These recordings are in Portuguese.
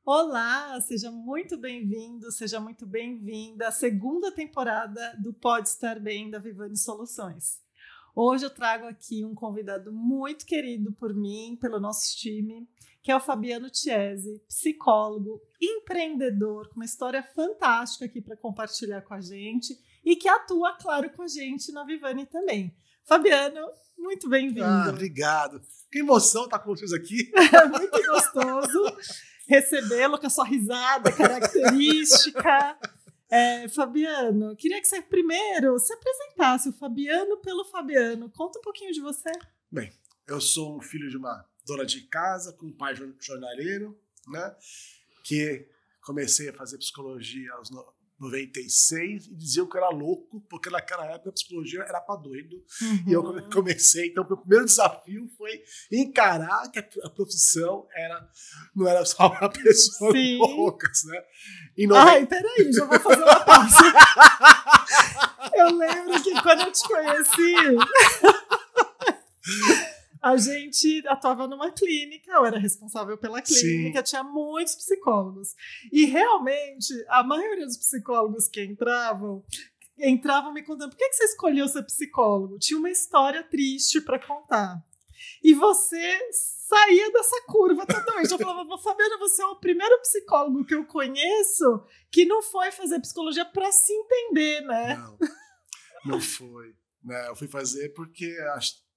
Olá, seja muito bem-vindo, seja muito bem-vinda à segunda temporada do Pode Estar Bem da Vivani Soluções. Hoje eu trago aqui um convidado muito querido por mim, pelo nosso time, que é o Fabiano Chiesi, psicólogo, empreendedor, com uma história fantástica aqui para compartilhar com a gente e que atua, claro, com a gente na Vivani também. Fabiano, muito bem-vindo. Obrigado. Que emoção estar com vocês aqui. É muito gostoso recebê-lo com a sua risada característica. Fabiano, queria que você primeiro se apresentasse, o Fabiano pelo Fabiano. Conta um pouquinho de você. Bem, eu sou um filho de uma dona de casa, com um pai jornaleiro, né? Que comecei a fazer psicologia aos 96 e diziam que eu era louco, porque naquela época a psicologia era para doido. E eu comecei, então o meu primeiro desafio foi encarar que a profissão não era só para pessoas loucas, né? Peraí, já vou fazer uma pausa. Eu lembro que quando eu te conheci, a gente atuava numa clínica, eu era responsável pela clínica, tinha muitos psicólogos. E realmente, a maioria dos psicólogos que entravam me contando, por que você escolheu ser psicólogo? Tinha uma história triste para contar. E você saía dessa curva totalmente. Eu falava, Fabiano, você é o primeiro psicólogo que eu conheço que não foi fazer psicologia para se entender, né? Não foi. Eu fui fazer porque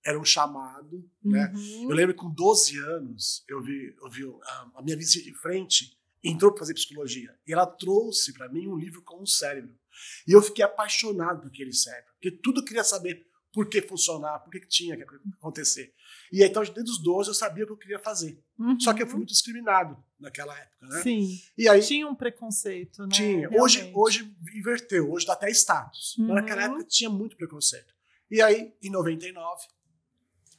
era um chamado, né? Eu lembro que com 12 anos, eu vi a minha vizinha de frente entrou para fazer psicologia. E ela trouxe para mim um livro com um cérebro. E eu fiquei apaixonado por aquele cérebro. Porque tudo eu queria saber por que funcionar, por que tinha que acontecer. E aí, então, desde os 12, eu sabia o que eu queria fazer. Só que eu fui muito discriminado naquela época, né? Sim. E aí, tinha um preconceito, né? Tinha. Hoje inverteu. Hoje dá até status. Mas naquela época tinha muito preconceito. E aí, em 99...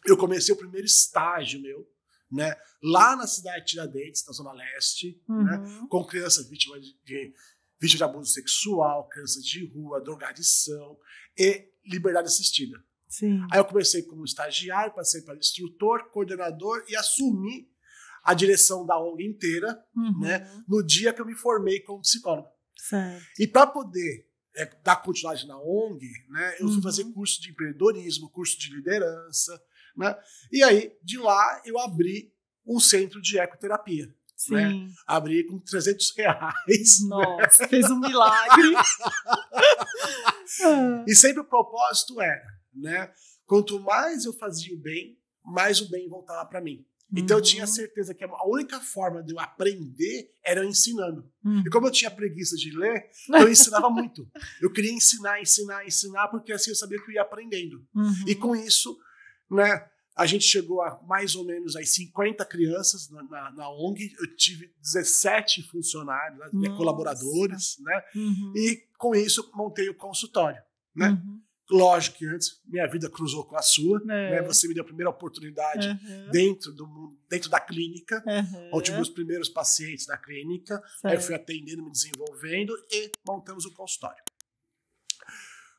eu comecei o primeiro estágio meu, né, lá na cidade de Tiradentes, na Zona Leste, né, com crianças vítimas de abuso sexual, crianças de rua, drogadição e liberdade assistida. Sim. Aí eu comecei como estagiário, passei para instrutor, coordenador e assumi a direção da ONG inteira, né, no dia que eu me formei como psicólogo. Certo. E para poder dar continuidade na ONG, né, eu fui fazer curso de empreendedorismo, curso de liderança, né? E aí, de lá, eu abri um centro de ecoterapia. Sim. Né? Abri com R$300. Nossa, fez um milagre. E sempre o propósito era, né? Quanto mais eu fazia o bem, mais o bem voltava para mim. Então eu tinha certeza que a única forma de eu aprender era eu ensinando. E como eu tinha preguiça de ler, eu ensinava muito. Eu queria ensinar, porque assim eu sabia que eu ia aprendendo. E com isso, né, a gente chegou a mais ou menos aí 50 crianças na ONG. Eu tive 17 funcionários, né, colaboradores, né? E com isso montei o consultório, né? Lógico que antes minha vida cruzou com a sua, né? Você me deu a primeira oportunidade dentro da clínica, onde tive os primeiros pacientes da clínica. Aí eu fui atendendo, me desenvolvendo e montamos o consultório.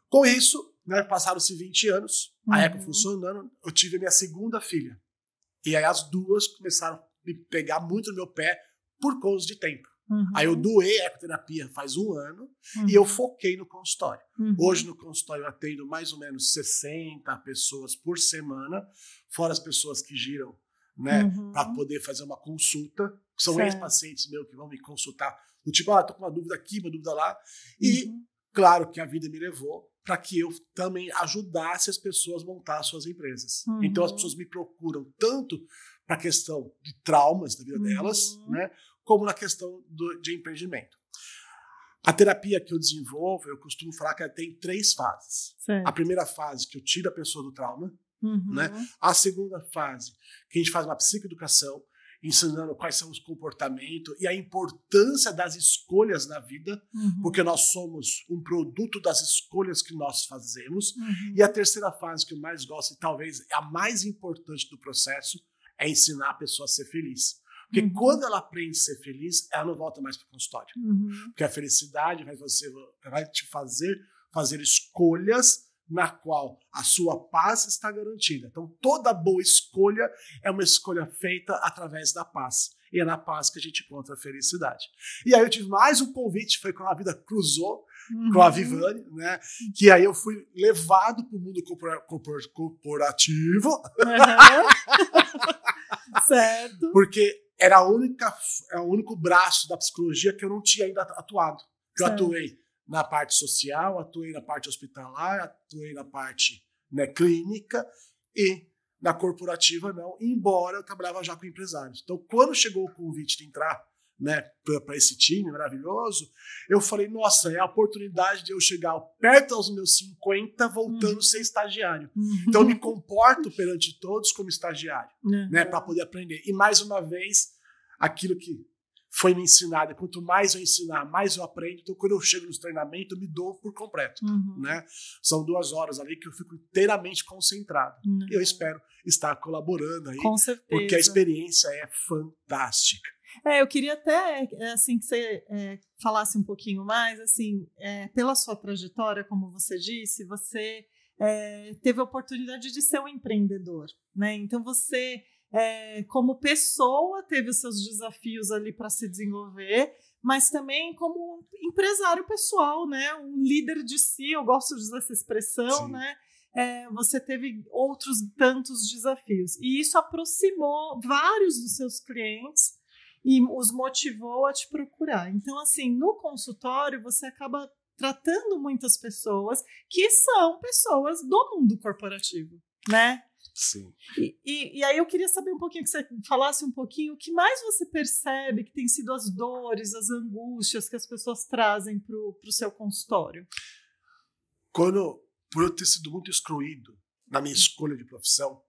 Com isso, né, passaram-se 20 anos, a Eco funcionando, eu tive a minha segunda filha. E aí as duas começaram a me pegar muito no meu pé por causa de tempo. Aí eu doei a ecoterapia faz 1 ano e eu foquei no consultório. Hoje no consultório eu atendo mais ou menos 60 pessoas por semana, fora as pessoas que giram, né, para poder fazer uma consulta. São ex-pacientes meus que vão me consultar. Do tipo, tô com uma dúvida aqui, uma dúvida lá. E claro que a vida me levou para que eu também ajudasse as pessoas a montar suas empresas. Então as pessoas me procuram tanto para a questão de traumas da vida delas, né, como na questão de empreendimento. A terapia que eu desenvolvo, eu costumo falar que ela tem 3 fases. Certo. A primeira fase, que eu tiro a pessoa do trauma. Né? A segunda fase, que a gente faz uma psicoeducação, ensinando quais são os comportamentos e a importância das escolhas na vida, porque nós somos um produto das escolhas que nós fazemos. E a terceira fase, que eu mais gosto e talvez é a mais importante do processo, é ensinar a pessoa a ser feliz. Porque quando ela aprende a ser feliz, ela não volta mais para o consultório. Porque a felicidade vai te fazer escolhas na qual a sua paz está garantida. Então, toda boa escolha é uma escolha feita através da paz. e é na paz que a gente encontra a felicidade. E aí eu tive mais um convite, foi quando a vida cruzou com a Vivani, né? Que aí eu fui levado para o mundo corporativo. Certo. Porque era o único braço da psicologia que eu não tinha ainda atuado. Eu atuei na parte social, atuei na parte hospitalar, atuei na parte, né, clínica e na corporativa não, embora eu trabalhava já com empresários. Então, quando chegou o convite de entrar, né, para esse time maravilhoso, eu falei, nossa, é a oportunidade de eu chegar perto aos meus 50 voltando a ser estagiário. Então, eu me comporto perante todos como estagiário, né, para poder aprender. E, mais uma vez, aquilo que foi me ensinado, quanto mais eu ensinar, mais eu aprendo. Então, quando eu chego nos treinamentos, eu me dou por completo. Né? São 2 horas ali que eu fico inteiramente concentrado. E eu espero estar colaborando aí, com certeza, porque a experiência é fantástica. Eu queria até assim, que você falasse um pouquinho mais, assim, pela sua trajetória, como você disse, você teve a oportunidade de ser um empreendedor, né? Então você, como pessoa, teve os seus desafios ali para se desenvolver, mas também como empresário pessoal, né? Um líder de si, eu gosto de usar essa expressão, sim, né? Você teve outros tantos desafios. E isso aproximou vários dos seus clientes e os motivou a te procurar. Então, assim, no consultório, você acaba tratando muitas pessoas que são pessoas do mundo corporativo, né? Sim. E aí eu queria saber um pouquinho, que você falasse um pouquinho, o que mais você percebe que tem sido as dores, as angústias que as pessoas trazem para o seu consultório? Por eu ter sido muito excluído na minha escolha de profissão,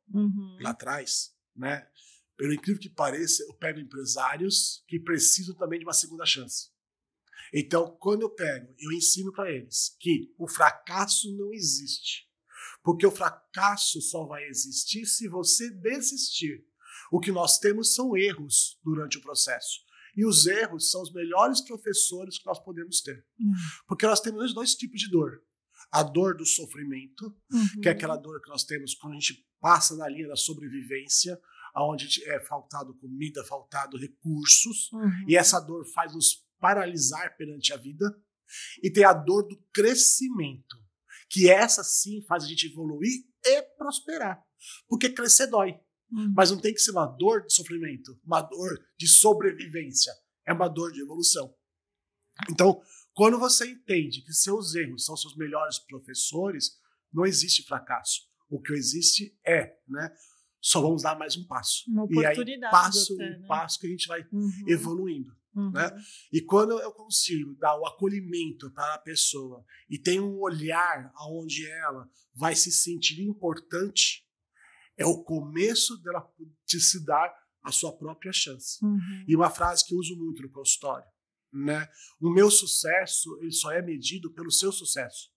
lá atrás, né? Pelo incrível que pareça, eu pego empresários que precisam também de uma segunda chance. Então, quando eu ensino para eles que o fracasso não existe. Porque o fracasso só vai existir se você desistir. O que nós temos são erros durante o processo. E os erros são os melhores professores que nós podemos ter. Porque nós temos 2 tipos de dor. A dor do sofrimento, que é aquela dor que nós temos quando a gente passa na linha da sobrevivência, onde é faltado comida, faltado recursos, e essa dor faz nos paralisar perante a vida. E tem a dor do crescimento, que essa sim faz a gente evoluir e prosperar. Porque crescer dói, mas não tem que ser uma dor de sofrimento, uma dor de sobrevivência, é uma dor de evolução. Então, quando você entende que seus erros são seus melhores professores, não existe fracasso. O que existe né? Só vamos dar mais um passo. Uma oportunidade. E aí, passo até, em passo, que a gente vai evoluindo. Né? E quando eu consigo dar o acolhimento para a pessoa e tem um olhar onde ela vai se sentir importante, é o começo dela de se dar a sua própria chance. E uma frase que eu uso muito no consultório, né? O meu sucesso, ele só é medido pelo seu sucesso.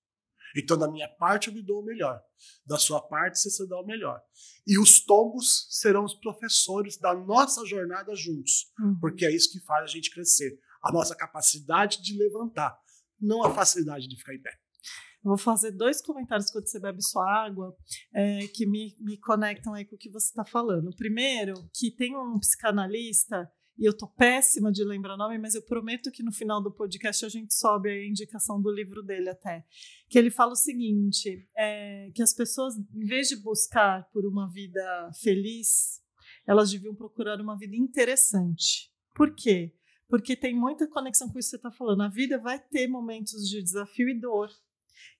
Então, da minha parte, eu me dou o melhor. Da sua parte, você se dá o melhor. E os tombos serão os professores da nossa jornada juntos. Porque é isso que faz a gente crescer. A nossa capacidade de levantar, não a facilidade de ficar em pé. Eu vou fazer 2 comentários quando você bebe sua água, que me conectam aí com o que você está falando. O primeiro, que tem um psicanalista, e eu tô péssima de lembrar o nome, mas eu prometo que no final do podcast a gente sobe a indicação do livro dele até, que ele fala o seguinte, que as pessoas, em vez de buscar por uma vida feliz, elas deviam procurar uma vida interessante. Por quê? Porque tem muita conexão com isso que você está falando. A vida vai ter momentos de desafio e dor,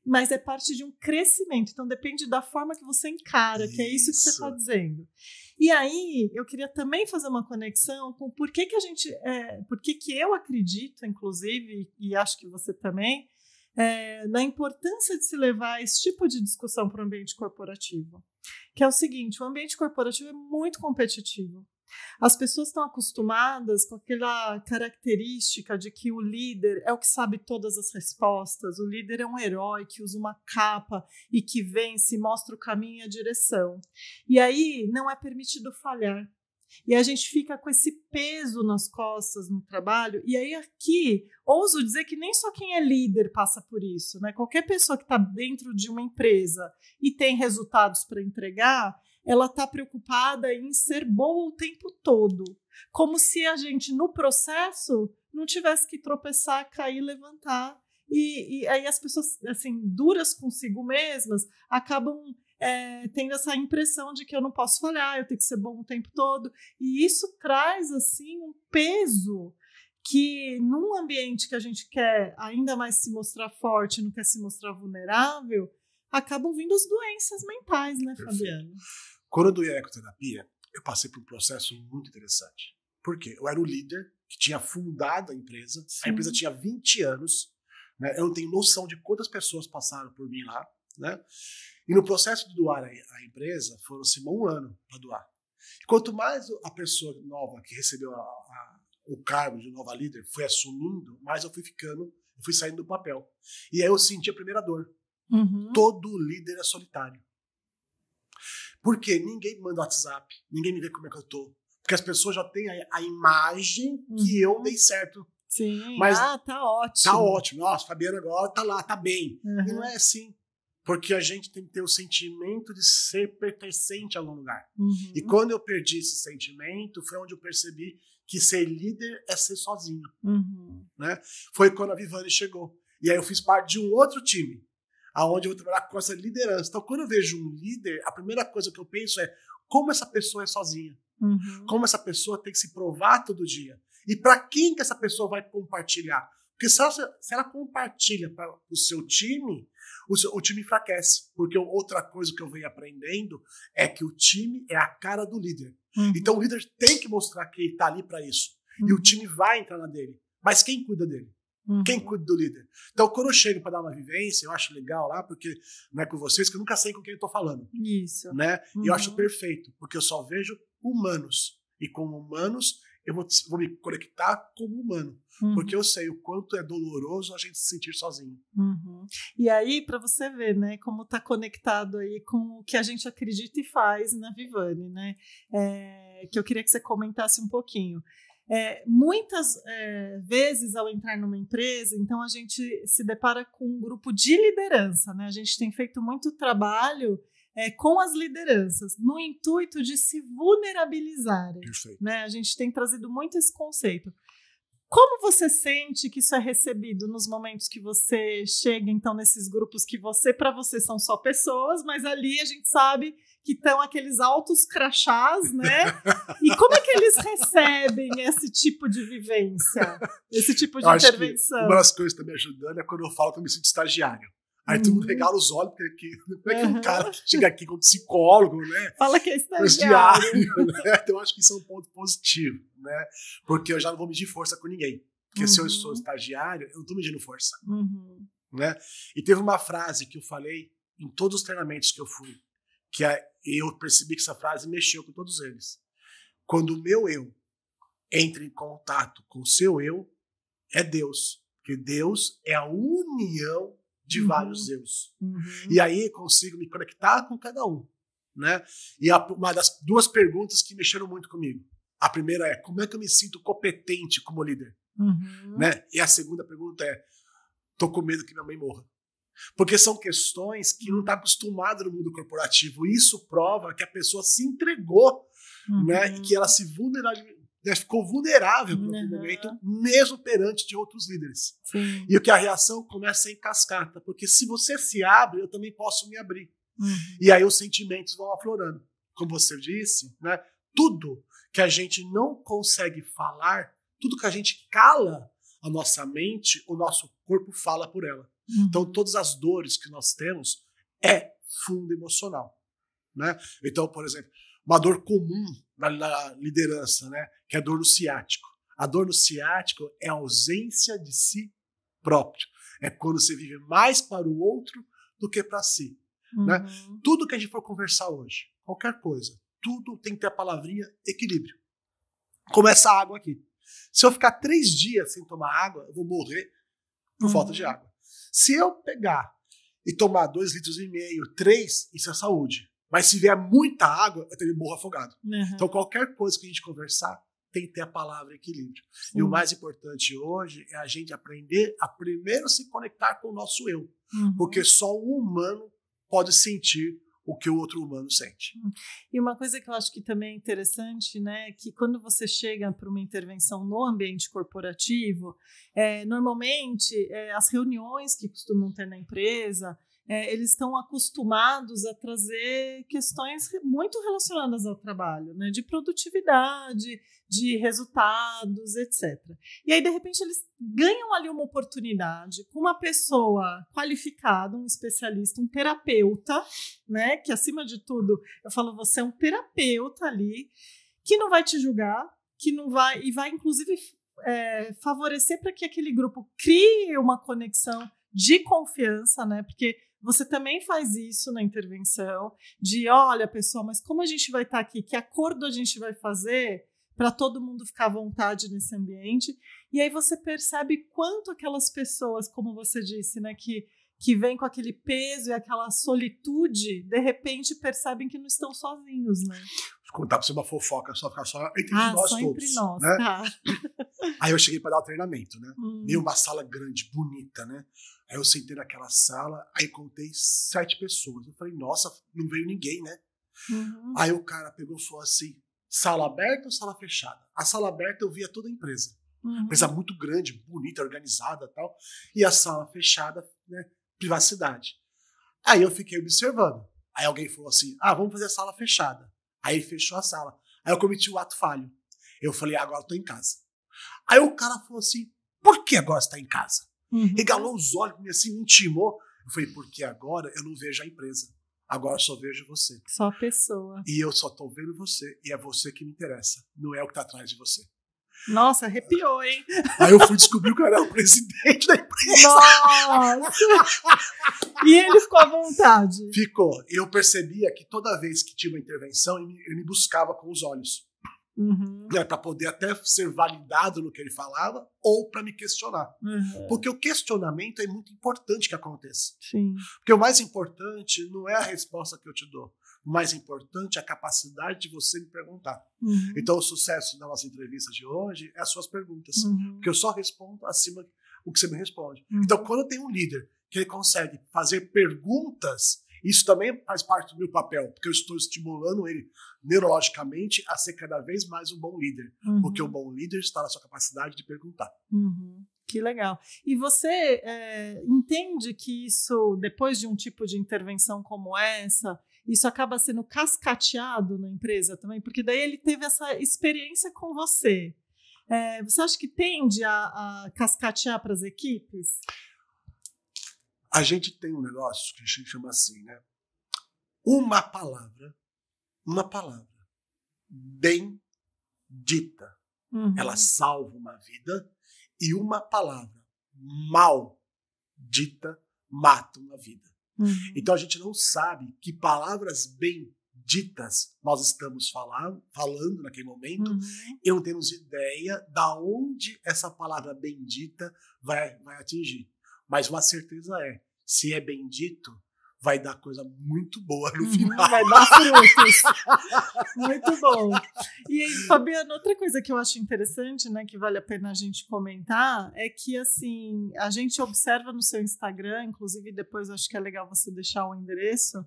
mas é parte de um crescimento. Então depende da forma que você encara, que é isso que você está dizendo. E aí eu queria também fazer uma conexão com por que eu acredito, inclusive, e acho que você também, na importância de se levar esse tipo de discussão para o ambiente corporativo. Que é o seguinte, o ambiente corporativo é muito competitivo. As pessoas estão acostumadas com aquela característica de que o líder é o que sabe todas as respostas, o líder é um herói que usa uma capa e que vence, mostra o caminho e a direção. E aí não é permitido falhar. E a gente fica com esse peso nas costas no trabalho. E aí aqui, ouso dizer que nem só quem é líder passa por isso, né? Qualquer pessoa que está dentro de uma empresa e tem resultados para entregar, ela está preocupada em ser boa o tempo todo. como se a gente, no processo, não tivesse que tropeçar, cair, levantar. E aí as pessoas, assim, duras consigo mesmas, acabam tendo essa impressão de que eu não posso falhar, eu tenho que ser bom o tempo todo. E isso traz, assim, um peso que, num ambiente que a gente quer ainda mais se mostrar forte, não quer se mostrar vulnerável, acabam vindo as doenças mentais, né, Fabiano? Quando eu doei a ecoterapia, eu passei por um processo muito interessante. Por quê? Eu era o líder que tinha fundado a empresa. Sim. A empresa tinha 20 anos. Né? Eu não tenho noção de quantas pessoas passaram por mim lá. Né? E no processo de doar a empresa, foram-se 1 ano para doar. E quanto mais a pessoa nova que recebeu o cargo de nova líder foi assumindo, mais eu fui saindo do papel. E aí eu senti a primeira dor. Uhum. Todo líder é solitário. Porque ninguém me manda WhatsApp, ninguém me vê como é que eu tô. Porque as pessoas já têm a imagem que eu dei certo. Sim, mas tá ótimo. Tá ótimo. Nossa, Fabiano agora tá lá, tá bem. Uhum. E não é assim. Porque a gente tem que ter o sentimento de ser pertencente a algum lugar. Uhum. E quando eu perdi esse sentimento, foi onde eu percebi que ser líder é ser sozinho. Uhum. Né? Foi quando a Vivani chegou. E aí eu fiz parte de um outro time, aonde eu vou trabalhar com essa liderança. Então, quando eu vejo um líder, a primeira coisa que eu penso é como essa pessoa é sozinha. Uhum. Como essa pessoa tem que se provar todo dia. E para quem que essa pessoa vai compartilhar? Porque se ela compartilha para o seu time, o time enfraquece. Porque outra coisa que eu venho aprendendo é que o time é a cara do líder. Uhum. Então o líder tem que mostrar que ele está ali para isso. Uhum. E o time vai entrar na dele. Mas quem cuida dele? Uhum. Quem cuida do líder? Então, quando eu chego para dar uma vivência, eu acho legal lá, porque não é com vocês, que eu nunca sei com quem eu estou falando. Isso. Né? E eu acho perfeito, porque eu só vejo humanos. E como humanos, eu vou me conectar como humano. Uhum. Porque eu sei o quanto é doloroso a gente se sentir sozinho. Uhum. E aí, para você ver, né, como está conectado aí com o que a gente acredita e faz na Vivani, né? Que eu queria que você comentasse um pouquinho. Muitas vezes, ao entrar numa empresa, então a gente se depara com um grupo de liderança, né? A gente tem feito muito trabalho com as lideranças, no intuito de se vulnerabilizarem. Perfeito. Né? A gente tem trazido muito esse conceito. Como você sente que isso é recebido nos momentos que você chega, então, nesses grupos que para você são só pessoas, mas ali a gente sabe que estão aqueles altos crachás, né? E como é que eles recebem esse tipo de vivência, esse tipo de intervenção? Uma das coisas que está me ajudando é quando eu falo que eu me sinto estagiário. Aí todo mundo regala os olhos, porque não é que um cara que chega aqui como psicólogo, né? Fala que é estagiário. Né? Então eu acho que isso é um ponto positivo, né? Porque eu já não vou medir força com ninguém. Porque se eu sou estagiário, eu não estou medindo força. Né? E teve uma frase que eu falei em todos os treinamentos que eu fui, que eu percebi que essa frase mexeu com todos eles. Quando o meu eu entra em contato com o seu eu, é Deus. Porque Deus é a união de vários eus. E aí consigo me conectar com cada um. Né? E uma das 2 perguntas que mexeram muito comigo. A primeira é, como é que eu me sinto competente como líder? Né? E a segunda pergunta é, tô com medo que minha mãe morra. Porque são questões que não está acostumado no mundo corporativo. Isso prova que a pessoa se entregou, né? E que ela ficou vulnerável por um momento, mesmo perante de outros líderes. Sim. E que a reação começa em cascata, porque se você se abre, eu também posso me abrir. E aí os sentimentos vão aflorando. Como você disse, né? Tudo que a gente não consegue falar, tudo que a gente cala a nossa mente, o nosso corpo fala por ela. Então todas as dores que nós temos é fundo emocional. Né? Então, por exemplo, uma dor comum na liderança, né? Que é a dor no ciático. A dor no ciático é a ausência de si próprio. É quando você vive mais para o outro do que para si. Né? Tudo que a gente for conversar hoje, qualquer coisa, tudo tem que ter a palavrinha equilíbrio. Como essa água aqui. Se eu ficar 3 dias sem tomar água, eu vou morrer por falta de água. Se eu pegar e tomar 2,5 litros, 3, isso é saúde. Mas se vier muita água, eu também morro afogado. Então, qualquer coisa que a gente conversar, tem que ter a palavra equilíbrio. E o mais importante hoje é a gente aprender a primeiro se conectar com o nosso eu. Porque só um humano pode sentir o que o outro humano sente. E uma coisa que eu acho que também é interessante, né, que quando você chega para uma intervenção no ambiente corporativo, normalmente as reuniões que costumam ter na empresa, eles estão acostumados a trazer questões muito relacionadas ao trabalho, né, de produtividade, de resultados, etc. E aí, de repente, eles ganham ali uma oportunidade com uma pessoa qualificada, um especialista, um terapeuta, né, que acima de tudo, eu falo, você é um terapeuta ali, que não vai te julgar, que não vai, e vai inclusive favorecer para que aquele grupo crie uma conexão de confiança, né, porque você também faz isso na intervenção, de olha, pessoal, mas como a gente vai estar aqui, que acordo a gente vai fazer para todo mundo ficar à vontade nesse ambiente, e aí você percebe quanto aquelas pessoas, como você disse, né, que vêm com aquele peso e aquela solitude, de repente percebem que não estão sozinhos, né? Vou contar para você uma fofoca, só ficar só entre nós só todos. Entre nós, né? Tá. Aí eu cheguei para dar o treinamento, né? E uma sala grande, bonita, né? Aí eu sentei naquela sala, aí contei 7 pessoas. Eu falei, nossa, não veio ninguém, né? Aí o cara pegou e falou assim, sala aberta ou sala fechada? A sala aberta eu via toda a empresa. Empresa muito grande, bonita, organizada e tal. E a sala fechada, né? Privacidade. Aí eu fiquei observando. Aí alguém falou assim, vamos fazer a sala fechada. Aí ele fechou a sala. Aí eu cometi o ato falho. Eu falei, agora eu tô em casa. Aí o cara falou assim, por que agora você tá em casa? Regalou os olhos, assim, me intimou. Eu falei, porque agora eu não vejo a empresa. Agora eu só vejo você. Só a pessoa. E eu só tô vendo você. E é você que me interessa. Não é o que tá atrás de você. Nossa, arrepiou, hein? Aí eu fui descobrir que eu era o presidente da empresa. Nossa! E ele ficou à vontade? Ficou. Eu percebia que toda vez que tinha uma intervenção, ele me buscava com os olhos. Para poder até ser validado no que ele falava ou para me questionar. Porque o questionamento é muito importante que aconteça. Sim. Porque o mais importante não é a resposta que eu te dou. O mais importante é a capacidade de você me perguntar. Então o sucesso da nossa entrevista de hoje é as suas perguntas. Porque eu só respondo acima do que você me responde. Então quando eu tenho um líder que ele consegue fazer perguntas, isso também faz parte do meu papel, porque eu estou estimulando ele neurologicamente a ser cada vez mais um bom líder. Porque o bom líder está na sua capacidade de perguntar. Que legal. E você entende que isso, depois de um tipo de intervenção como essa, isso acaba sendo cascateado na empresa também? Porque daí ele teve essa experiência com você. Você acha que tende a cascatear para as equipes? A gente tem um negócio que a gente chama assim, né? Uma palavra bem dita, ela salva uma vida, e uma palavra mal dita mata uma vida. Então a gente não sabe que palavras bem ditas nós estamos falando naquele momento, e não temos ideia da onde essa palavra bem dita vai atingir. Mas uma certeza se é bem dito, vai dar coisa muito boa no final. Vai dar frutos. Muito bom. E aí, Fabiano, outra coisa que eu acho interessante, né, que vale a pena a gente comentar, é que, assim, a gente observa no seu Instagram, inclusive depois acho que é legal você deixar o endereço,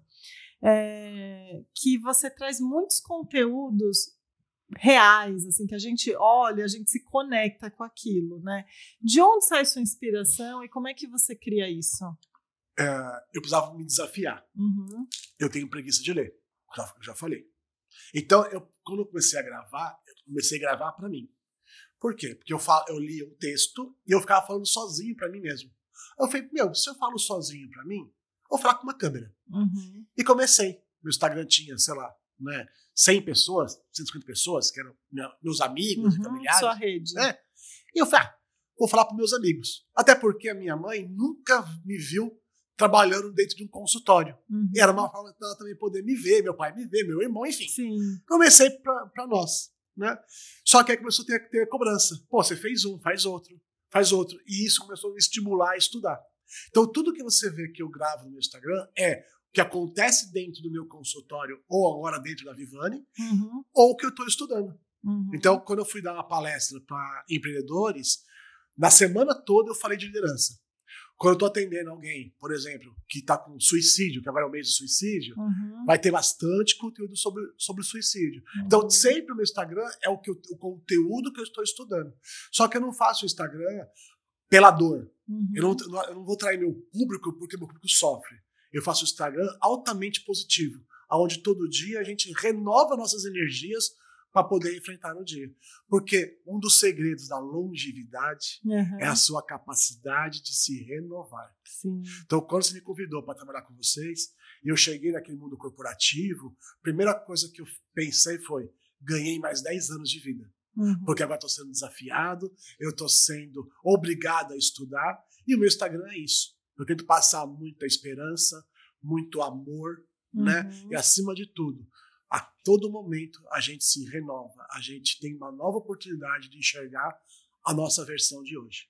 que você traz muitos conteúdos reais, assim, que a gente olha, a gente se conecta com aquilo, né? De onde sai sua inspiração e como é que você cria isso? Eu precisava me desafiar. Eu tenho preguiça de ler, já falei. Então, quando eu comecei a gravar para mim. Por quê? Porque eu lia um texto e eu ficava falando sozinho para mim mesmo. Eu falei, se eu falo sozinho para mim, eu vou falar com uma câmera. E comecei. Meu Instagram tinha, sei lá, né, 100 pessoas, 150 pessoas, que eram meus amigos e familiares. Sua rede. Né? E eu falei, vou falar para meus amigos. Até porque a minha mãe nunca me viu trabalhando dentro de um consultório. E era uma forma dela também poder me ver, meu pai me ver, meu irmão, enfim. Sim. Comecei para nós. Né? Só que aí começou a ter cobrança. Pô, você fez um, faz outro. E isso começou a me estimular a estudar. Então, tudo que você vê que eu gravo no meu Instagram é o que acontece dentro do meu consultório, ou agora dentro da Vivani, ou o que eu estou estudando. Então, quando eu fui dar uma palestra para empreendedores, na semana toda eu falei de liderança. Quando eu tô atendendo alguém, por exemplo, que tá com suicídio, que agora é o mês de suicídio, vai ter bastante conteúdo sobre suicídio. Então, sempre o meu Instagram é o conteúdo que eu estou estudando. Só que eu não faço o Instagram pela dor. Eu não vou trair meu público porque meu público sofre. Eu faço o Instagram altamente positivo, onde todo dia a gente renova nossas energias para poder enfrentar o dia. Porque um dos segredos da longevidade é a sua capacidade de se renovar. Sim. Então, quando você me convidou para trabalhar com vocês, e eu cheguei naquele mundo corporativo, a primeira coisa que eu pensei foi, ganhei mais 10 anos de vida. Porque agora estou sendo desafiado, eu estou sendo obrigado a estudar, e o meu Instagram é isso. Eu tento passar muita esperança, muito amor, né? E acima de tudo, a todo momento a gente se renova, a gente tem uma nova oportunidade de enxergar a nossa versão de hoje.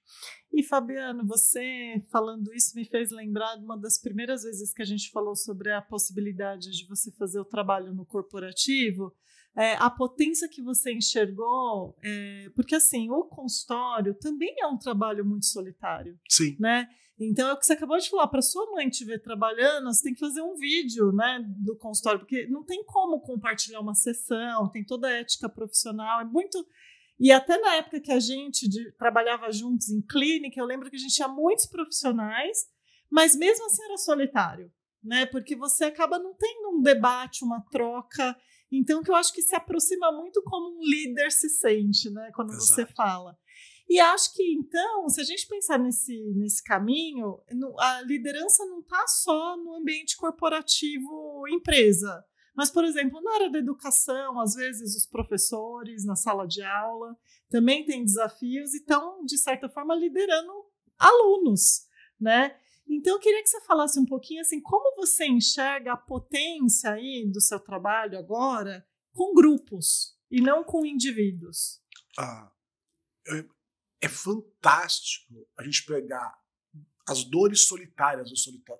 E Fabiano, você falando isso me fez lembrar de uma das primeiras vezes que a gente falou sobre a possibilidade de você fazer o trabalho no corporativo, a potência que você enxergou, porque assim, o consultório também é um trabalho muito solitário. Sim. Né? Então, é o que você acabou de falar, para sua mãe te ver trabalhando, você tem que fazer um vídeo, né, do consultório, porque não tem como compartilhar uma sessão, tem toda a ética profissional, é muito... E até na época que a gente trabalhava juntos em clínica, eu lembro que a gente tinha muitos profissionais, mas mesmo assim era solitário, né, porque você acaba não tendo um debate, uma troca, então que eu acho que se aproxima muito como um líder se sente, né, quando Exato. você fala. E acho que, então, se a gente pensar nesse caminho, a liderança não está só no ambiente corporativo empresa, mas, por exemplo, na área da educação, às vezes os professores na sala de aula também têm desafios e estão, de certa forma, liderando alunos, né? Então, eu queria que você falasse um pouquinho, assim, como você enxerga a potência aí do seu trabalho agora com grupos e não com indivíduos? É fantástico a gente pegar as dores solitárias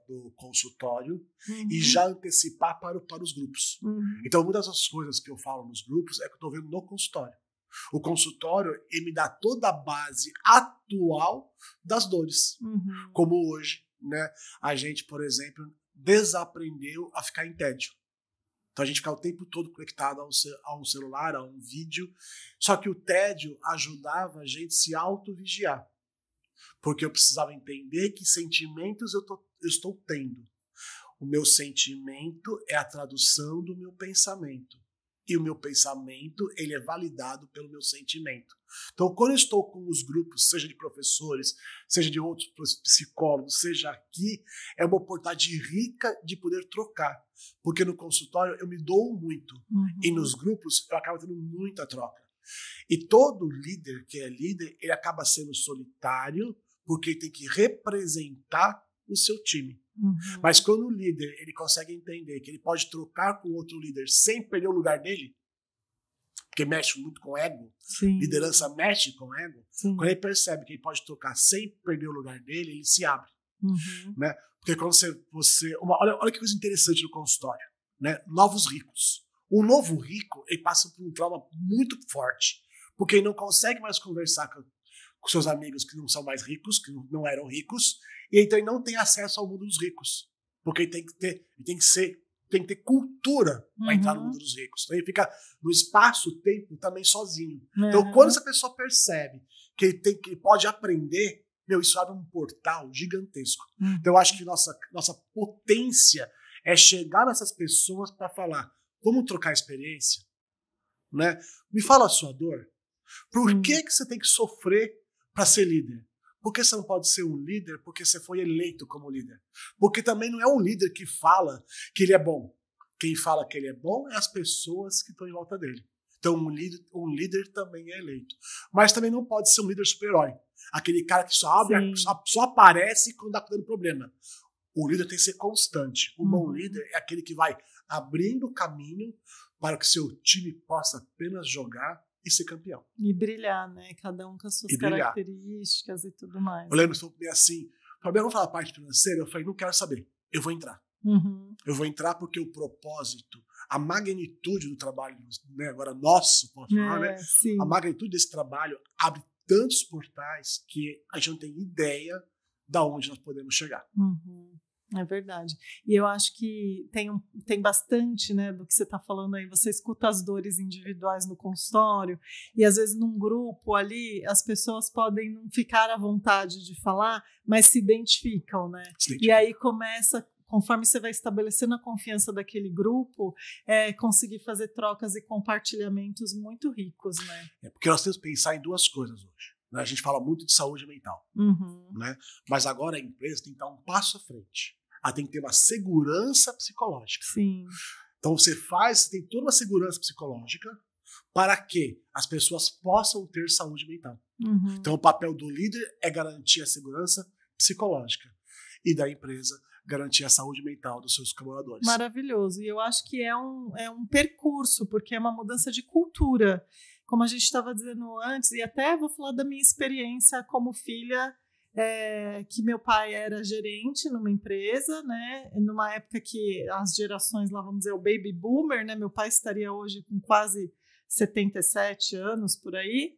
do consultório e já antecipar para os grupos. Então, muitas das coisas que eu falo nos grupos é que eu estou vendo no consultório. O consultório, ele me dá toda a base atual das dores. Como hoje, né? A gente, por exemplo, desaprendeu a ficar em tédio. Então a gente fica o tempo todo conectado a um celular, a um vídeo. Só que o tédio ajudava a gente a se autovigiar. Porque eu precisava entender que sentimentos eu estou tendo. O meu sentimento é a tradução do meu pensamento. E o meu pensamento, ele é validado pelo meu sentimento. Então, quando eu estou com os grupos, seja de professores, seja de outros psicólogos, seja aqui, é uma oportunidade rica de poder trocar. Porque no consultório eu me dou muito. E nos grupos eu acabo tendo muita troca. E todo líder que é líder, ele acaba sendo solitário, porque ele tem que representar o seu time. Mas quando o líder ele consegue entender que ele pode trocar com outro líder sem perder o lugar dele, porque mexe muito com ego, liderança mexe com ego, quando ele percebe que ele pode trocar sem perder o lugar dele, ele se abre. Né? Porque quando olha que coisa interessante no consultório, né? Novos ricos. O novo rico, ele passa por um trauma muito forte, porque ele não consegue mais conversar com seus amigos que não são mais ricos, que não eram ricos, e então ele não tem acesso ao mundo dos ricos, porque ele tem que ter cultura para entrar no mundo dos ricos. Então ele fica no espaço-tempo também sozinho. Então quando essa pessoa percebe que ele pode aprender, isso abre um portal gigantesco. Então eu acho que nossa potência é chegar nessas pessoas para falar, vamos trocar experiência, né? Me fala a sua dor. Por que você tem que sofrer para ser líder? Por que você não pode ser um líder porque você foi eleito como líder? Porque também não é um líder que fala que ele é bom. Quem fala que ele é bom é as pessoas que estão em volta dele. Então um líder também é eleito. Mas também não pode ser um líder super-herói. Aquele cara que só aparece quando está dando problema. O líder tem que ser constante. Um bom líder é aquele que vai abrindo o caminho para que seu time possa apenas jogar e ser campeão. E brilhar, né? Cada um com as suas características e tudo mais. Eu lembro que foi assim, vamos falar da parte financeira? Eu falei, não quero saber, eu vou entrar. Eu vou entrar porque o propósito, a magnitude do trabalho, né, agora nosso, pode falar, né? A magnitude desse trabalho abre tantos portais que a gente não tem ideia da onde nós podemos chegar. É verdade. E eu acho que tem bastante, né, do que você está falando aí. Você escuta as dores individuais no consultório e, às vezes, num grupo ali, as pessoas podem não ficar à vontade de falar, mas se identificam, né? E aí começa, conforme você vai estabelecendo a confiança daquele grupo, conseguir fazer trocas e compartilhamentos muito ricos, né? Porque nós temos que pensar em duas coisas hoje. A gente fala muito de saúde mental, né? Mas agora a empresa tem que dar um passo à frente. Ela tem que ter uma segurança psicológica. Sim. Então você tem toda uma segurança psicológica para que as pessoas possam ter saúde mental. Então o papel do líder é garantir a segurança psicológica e da empresa garantir a saúde mental dos seus colaboradores. Maravilhoso. E eu acho que é um percurso, porque é uma mudança de cultura. Como a gente estava dizendo antes, e até vou falar da minha experiência como filha, que meu pai era gerente numa empresa, né, numa época que as gerações, lá vamos dizer, o baby boomer, né, meu pai estaria hoje com quase 77 anos, por aí,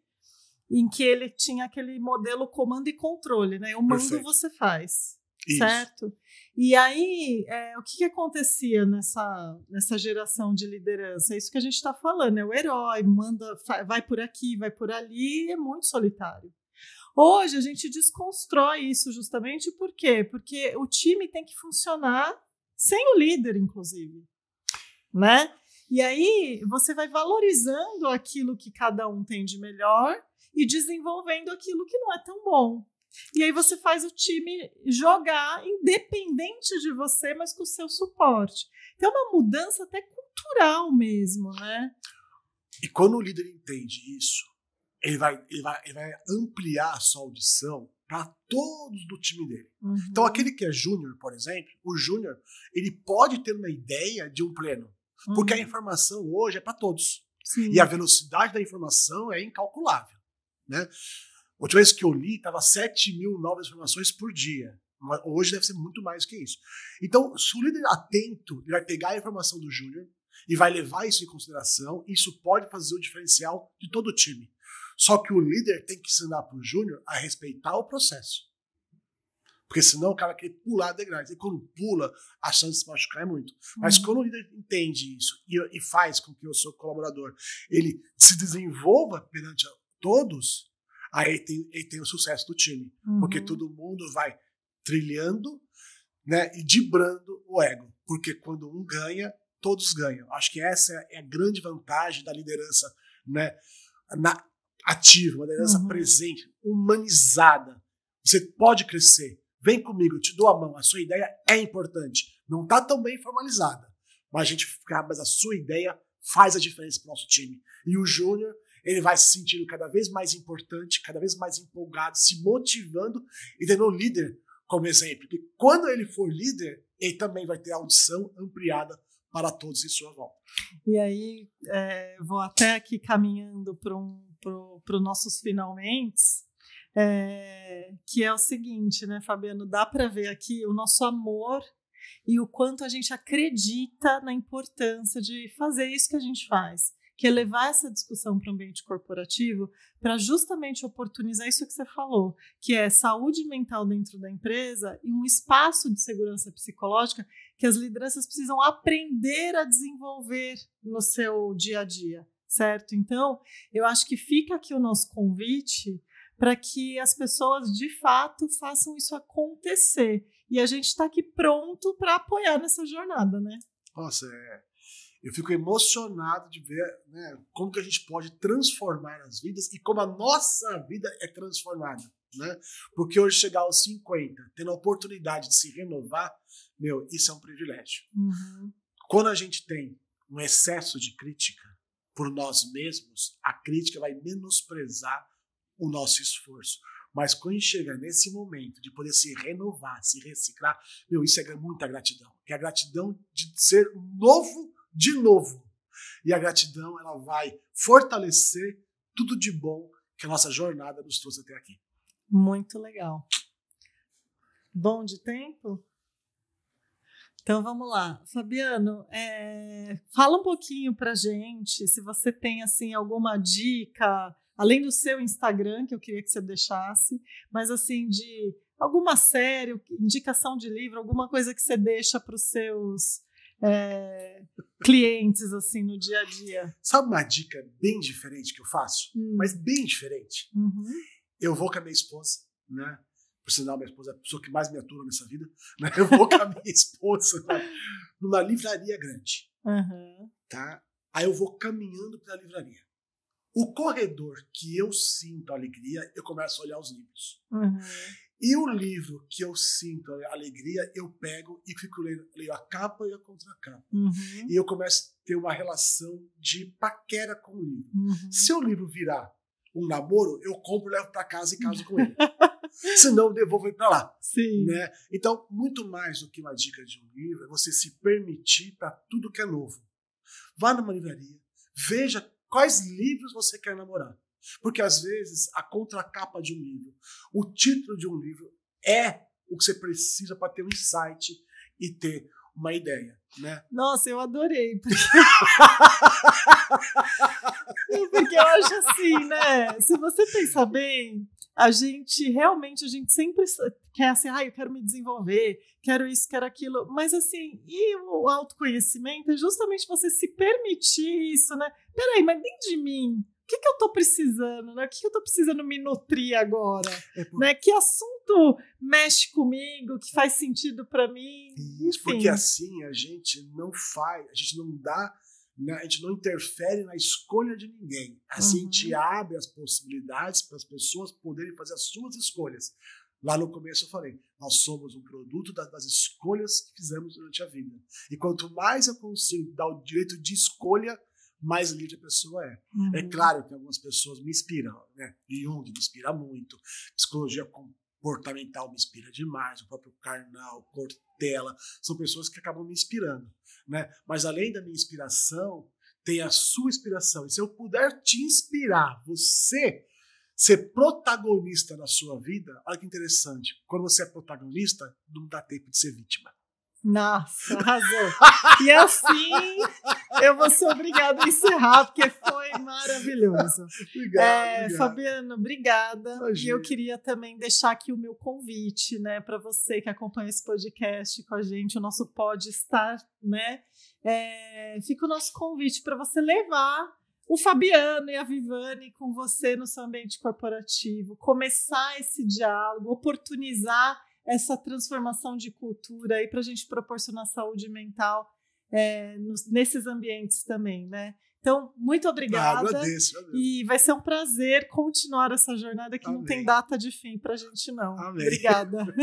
em que ele tinha aquele modelo comando e controle, né, eu mando, perfeito, você faz, isso, certo? E aí, o que acontecia nessa geração de liderança? É isso que a gente está falando, é o herói, manda, vai por aqui, vai por ali, é muito solitário. Hoje a gente desconstrói isso justamente por quê? Porque o time tem que funcionar sem o líder, inclusive, né? E aí você vai valorizando aquilo que cada um tem de melhor e desenvolvendo aquilo que não é tão bom. E aí você faz o time jogar independente de você, mas com o seu suporte. Então é uma mudança até cultural mesmo, né? E quando o líder entende isso, ele vai ampliar a sua audição para todos do time dele. Então aquele que é júnior, por exemplo, o júnior, ele pode ter uma ideia de um pleno, porque a informação hoje é para todos. Sim. E a velocidade da informação é incalculável, né? A última vez que eu li, estava 7.000 novas informações por dia. Hoje deve ser muito mais que isso. Então, se o líder atento, ele vai pegar a informação do júnior e vai levar isso em consideração, isso pode fazer o diferencial de todo o time. Só que o líder tem que ensinar para o júnior a respeitar o processo. Porque senão o cara quer pular degraus. E quando pula, a chance de se machucar é muito. Mas quando o líder entende isso e faz com que o seu colaborador ele se desenvolva perante todos, aí ele tem o sucesso do time. Porque todo mundo vai trilhando, né, e dibrando o ego. Porque quando um ganha, todos ganham. Acho que essa é a grande vantagem da liderança, né, ativa, uma liderança presente, humanizada. Você pode crescer. Vem comigo, eu te dou a mão. A sua ideia é importante. Não está tão bem formalizada. Mas a sua ideia faz a diferença para o nosso time. E o júnior, ele vai se sentindo cada vez mais importante, cada vez mais empolgado, se motivando e tendo o líder como exemplo. Porque quando ele for líder, ele também vai ter a audição ampliada para todos em sua volta. E aí, vou até aqui caminhando para os nossos finalmente, que é o seguinte, né, Fabiano? Dá para ver aqui o nosso amor e o quanto a gente acredita na importância de fazer isso que a gente faz, que é levar essa discussão para o ambiente corporativo para justamente oportunizar isso que você falou, que é saúde mental dentro da empresa e um espaço de segurança psicológica que as lideranças precisam aprender a desenvolver no seu dia a dia, certo? Então, eu acho que fica aqui o nosso convite para que as pessoas, de fato, façam isso acontecer. E a gente está aqui pronto para apoiar nessa jornada, né? Nossa, eu fico emocionado de ver, né, como que a gente pode transformar as vidas e como a nossa vida é transformada, né? Porque hoje chegar aos 50, tendo a oportunidade de se renovar, isso é um privilégio. Quando a gente tem um excesso de crítica por nós mesmos, a crítica vai menosprezar o nosso esforço. Mas quando a gente chega nesse momento de poder se renovar, se reciclar, isso é muita gratidão. Que é a gratidão de ser novo de novo. E a gratidão, ela vai fortalecer tudo de bom que a nossa jornada nos trouxe até aqui. Muito legal. Bom de tempo? Então vamos lá. Fabiano, fala um pouquinho pra gente, se você tem assim alguma dica, além do seu Instagram, que eu queria que você deixasse, mas assim, de alguma série, indicação de livro, alguma coisa que você deixa para os seus clientes, assim, no dia a dia. Sabe uma dica bem diferente que eu faço? Mas bem diferente. Eu vou com a minha esposa, né? Por sinal, minha esposa é a pessoa que mais me atura nessa vida. Né? Eu vou com a minha esposa numa livraria grande. Tá? Aí eu vou caminhando pela livraria. O corredor que eu sinto alegria, eu começo a olhar os livros. E o livro que eu sinto alegria, eu pego e fico leio a capa e a contracapa. E eu começo a ter uma relação de paquera com o livro. Se o livro virar um namoro, eu compro, levo para casa e caso com ele. Senão eu devolvo ele para lá. Sim. Né? Então, muito mais do que uma dica de um livro, é você se permitir para tudo que é novo. Vá numa livraria, veja quais livros você quer namorar. Porque, às vezes, a contracapa de um livro, o título de um livro é o que você precisa para ter um insight e ter uma ideia, né? Nossa, eu adorei. Porque eu acho assim, né? Se você pensar bem, a gente sempre quer assim, eu quero me desenvolver, quero isso, quero aquilo. Mas assim, e o autoconhecimento é justamente você se permitir isso, né? Peraí, mas dentro de mim, o que eu tô precisando, né? O que eu tô precisando me nutrir agora? Né? Que assunto mexe comigo, que faz sentido para mim? Isso, porque assim a gente não dá, né? A gente não interfere na escolha de ninguém. Assim a gente abre as possibilidades para as pessoas poderem fazer as suas escolhas. Lá no começo eu falei, nós somos um produto das escolhas que fizemos durante a vida. E quanto mais eu consigo dar o direito de escolha, mais livre a pessoa é. É claro que algumas pessoas me inspiram, né? Jung me inspira muito, psicologia comportamental me inspira demais, o próprio Karnal, Cortella, são pessoas que acabam me inspirando, né? Mas além da minha inspiração, tem a sua inspiração. E se eu puder te inspirar, você ser protagonista na sua vida, olha que interessante, quando você é protagonista, não dá tempo de ser vítima. Nossa, arrasou. E assim eu vou ser obrigada a encerrar, porque foi maravilhoso. Obrigado. Fabiano, obrigada. Imagina. E eu queria também deixar aqui o meu convite, né, para você que acompanha esse podcast com a gente, o nosso Pode Estar, né? Fica o nosso convite para você levar o Fabiano e a Vivane com você no seu ambiente corporativo, começar esse diálogo, oportunizar essa transformação de cultura aí para a gente proporcionar saúde mental nesses ambientes também, né? Então, muito obrigada. Agradeço. E vai ser um prazer continuar essa jornada que não tem data de fim para a gente, não. Amém. Obrigada.